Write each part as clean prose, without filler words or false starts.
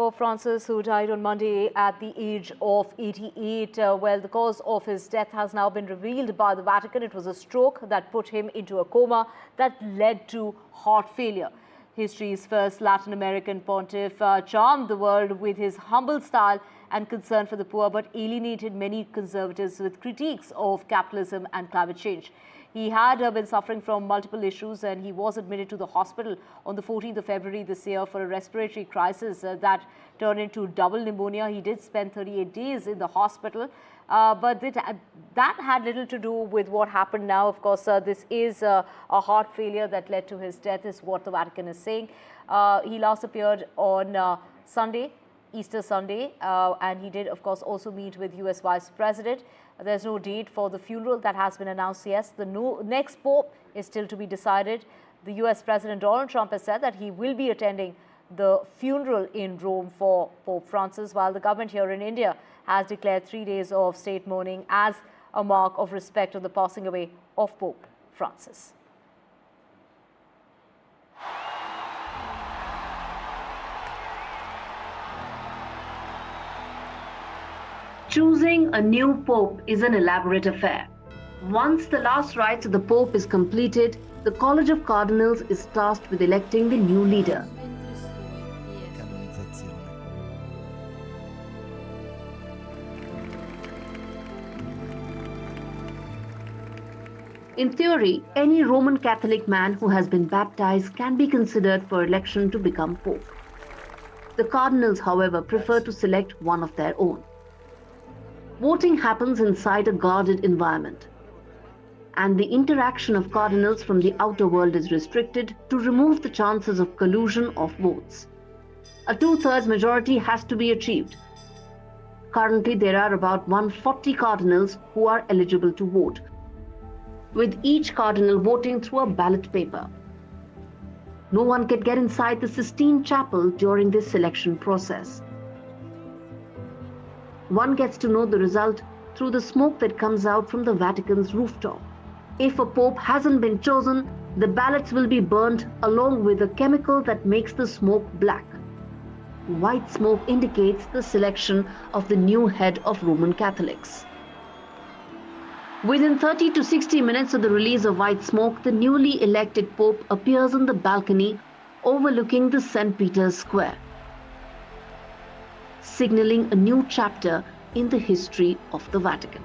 Pope Francis, who died on Monday at the age of 88. Well, the cause of his death has now been revealed by the Vatican. It was a stroke that put him into a coma that led to heart failure. History's first Latin American pontiff charmed the world with his humble style and concern for the poor, but alienated many conservatives with critiques of capitalism and climate change. He had been suffering from multiple issues, and he was admitted to the hospital on the 14th of February this year for a respiratory crisis that turned into double pneumonia. He did spend 38 days in the hospital, but that had little to do with what happened now. Of course, this is a heart failure that led to his death, is what the Vatican is saying. He last appeared on Sunday, Easter Sunday, and he did, of course, also meet with US Vice President. There's no date for the funeral that has been announced. Yes, the next Pope is still to be decided. The US President Donald Trump has said that he will be attending the funeral in Rome for Pope Francis, while the government here in India has declared 3 days of state mourning as a mark of respect of the passing away of Pope Francis. Choosing a new pope is an elaborate affair. Once the last rites of the pope is completed, the College of Cardinals is tasked with electing the new leader. In theory, any Roman Catholic man who has been baptized can be considered for election to become pope. The cardinals, however, prefer to select one of their own. Voting happens inside a guarded environment, and the interaction of cardinals from the outer world is restricted to remove the chances of collusion of votes. A 2/3 majority has to be achieved. Currently, there are about 140 cardinals who are eligible to vote, with each cardinal voting through a ballot paper. No one can get inside the Sistine Chapel during this selection process. One gets to know the result through the smoke that comes out from the Vatican's rooftop. If a pope hasn't been chosen, the ballots will be burnt along with a chemical that makes the smoke black. White smoke indicates the selection of the new head of Roman Catholics. Within 30 to 60 minutes of the release of white smoke, the newly elected pope appears on the balcony overlooking the St. Peter's Square, signaling a new chapter in the history of the Vatican.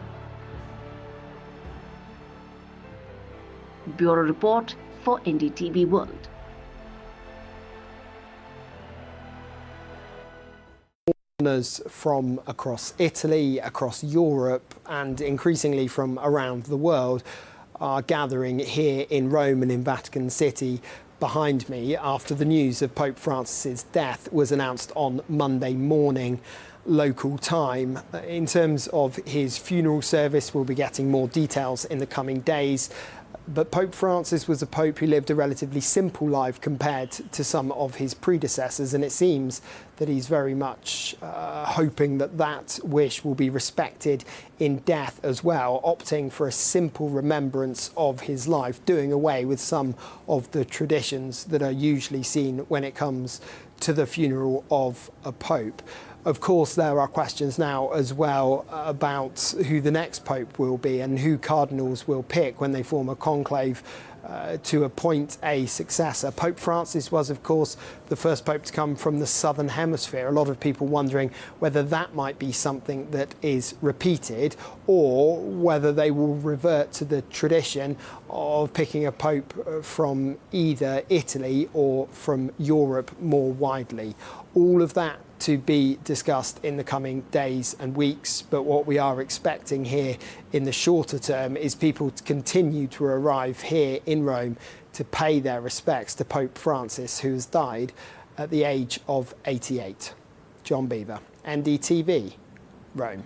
Bureau Report for NDTV World. From across Italy, across Europe, and increasingly from around the world are gathering here in Rome and in Vatican City behind me after the news of Pope Francis's death was announced on Monday morning local time. In terms of his funeral service, we'll be getting more details in the coming days. But Pope Francis was a pope who lived a relatively simple life compared to some of his predecessors, and it seems that he's very much hoping that that wish will be respected in death as well, opting for a simple remembrance of his life, doing away with some of the traditions that are usually seen when it comes to the funeral of a pope. Of course, there are questions now as well about who the next pope will be and who cardinals will pick when they form a conclave to appoint a successor. Pope Francis was, of course, the first pope to come from the southern hemisphere. A lot of people wondering whether that might be something that is repeated or whether they will revert to the tradition of picking a pope from either Italy or from Europe more widely. All of that to be discussed in the coming days and weeks, but what we are expecting here in the shorter term is people to continue to arrive here in Rome to pay their respects to Pope Francis, who has died at the age of 88. John Bevir, NDTV, Rome.